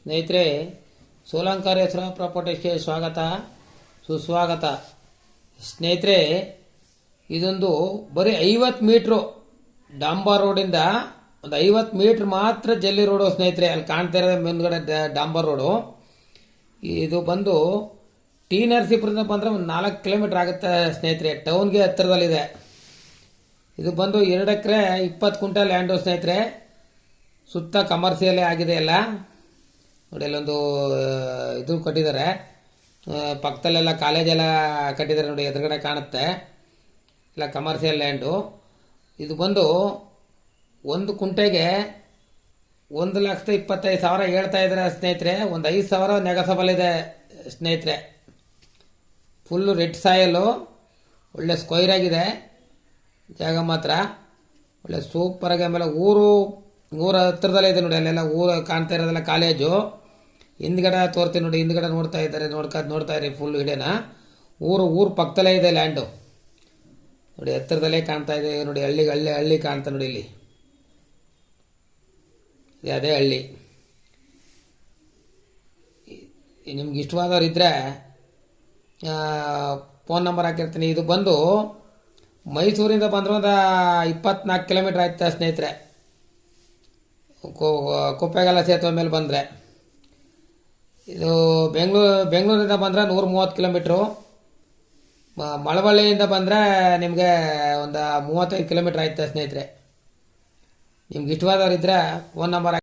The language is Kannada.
ಸ್ನೇಹಿತರೆ, ಸೋಲಂಕರೇಶ್ವರ ಪ್ರಾಪರ್ಟೀಸ್ಗೆ ಸ್ವಾಗತ ಸುಸ್ವಾಗತ. ಸ್ನೇಹಿತರೆ, ಇದೊಂದು ಬರೀ 50 ಮೀಟ್ರು ಡಾಂಬರ್ ರೋಡಿಂದ ಒಂದು 50 ಮೀಟ್ರ್ ಮಾತ್ರ ಜಲ್ಲಿ ರೋಡು ಸ್ನೇಹಿತರೆ. ಅಲ್ಲಿ ಕಾಣ್ತಾ ಇರೋದು ಮುಂದ್ಗಡೆ ಡಾಂಬರ್ ರೋಡು. ಇದು ಬಂದು ಟಿ ನರಸೀಪುರದಿಂದ ಬಂದರೆ ಒಂದು 4 ಕಿಲೋಮೀಟ್ರ್ ಆಗುತ್ತೆ ಸ್ನೇಹಿತರೆ. ಟೌನ್ಗೆ ಹತ್ತಿರದಲ್ಲಿದೆ. ಇದು ಬಂದು 2 ಎಕರೆ 20 ಕುಂಟಲ್ ಲ್ಯಾಂಡು ಸ್ನೇಹಿತರೆ. ಸುತ್ತ ಕಮರ್ಷಿಯಲ್ಲೇ ಆಗಿದೆ ಎಲ್ಲ. ನೋಡಿ, ಅಲ್ಲೊಂದು ಇದು ಕಟ್ಟಿದ್ದಾರೆ, ಪಕ್ಕದಲ್ಲೆಲ್ಲ ಕಾಲೇಜೆಲ್ಲ ಕಟ್ಟಿದ್ದಾರೆ ನೋಡಿ, ಎದುರುಗಡೆ ಕಾಣುತ್ತೆ. ಇಲ್ಲ ಕಮರ್ಷಿಯಲ್ ಲ್ಯಾಂಡು. ಇದು ಬಂದು ಒಂದು ಕುಂಟೆಗೆ 1,25,000 ಹೇಳ್ತಾ ಇದ್ದಾರೆ ಸ್ನೇಹಿತರೆ. ಒಂದು 5,000 ನೆಗಸಬಲ್ ಇದೆ ಸ್ನೇಹಿತರೆ. ಫುಲ್ಲು ರೆಡ್ ಸಾಯಲು, ಒಳ್ಳೆ ಸ್ಕ್ವೈರ್ ಆಗಿದೆ ಜಾಗ ಮಾತ್ರ. ಒಳ್ಳೆ ಸೂಪರಾಗಿ. ಆಮೇಲೆ ಊರ ಹತ್ರದಲ್ಲೇ ಇದೆ ನೋಡಿ. ಅಲ್ಲೆಲ್ಲ ಊರು ಕಾಣ್ತಾ ಇರೋದೆಲ್ಲ ಕಾಲೇಜು. ಹಿಂದ್ಗಡೆ ತೋರ್ತೀನಿ ನೋಡಿ, ಹಿಂದ್ಗಡೆ ನೋಡ್ತಾ ಇದ್ದಾರೆ, ನೋಡ್ತಾ ಇರಿ ಫುಲ್ ವಿಡಿಯೋನ. ಊರು ಪಕ್ಕದಲ್ಲೇ ಇದೆ ಲ್ಯಾಂಡು ನೋಡಿ, ಹತ್ತಿರದಲ್ಲೇ ಕಾಣ್ತಾ ಇದೆ ನೋಡಿ. ಹಳ್ಳಿ ಕಾಣ್ತಾ ನೋಡಿ, ಇಲ್ಲಿ ಅದೇ ಹಳ್ಳಿ. ನಿಮ್ಗೆ ಇಷ್ಟವಾದವ್ರು ಇದ್ದರೆ ಫೋನ್ ನಂಬರ್ ಹಾಕಿರ್ತೀನಿ. ಇದು ಬಂದು ಮೈಸೂರಿಂದ ಬಂದ್ರೆ ಒಂದು 24 ಕಿಲೋಮೀಟ್ರ್ ಆಯ್ತಾ ಸ್ನೇಹಿತರೆ. ಕುಪ್ಪೆಗಾಲ ಸೇತುವೆ ಮೇಲೆ ಬಂದರೆ. ಇದು ಬೆಂಗಳೂರಿಂದ ಬಂದರೆ 130 ಕಿಲೋಮೀಟ್ರು. ಮಳವಳ್ಳಿಯಿಂದ ಬಂದರೆ ನಿಮಗೆ ಒಂದು 35 ಕಿಲೋಮೀಟ್ರ್ ಆಯ್ತಾ ಸ್ನೇಹಿತರೆ. ನಿಮ್ಗೆ ಇಷ್ಟವಾದವ್ರು ಇದ್ದರೆ ಫೋನ್ ನಂಬರ್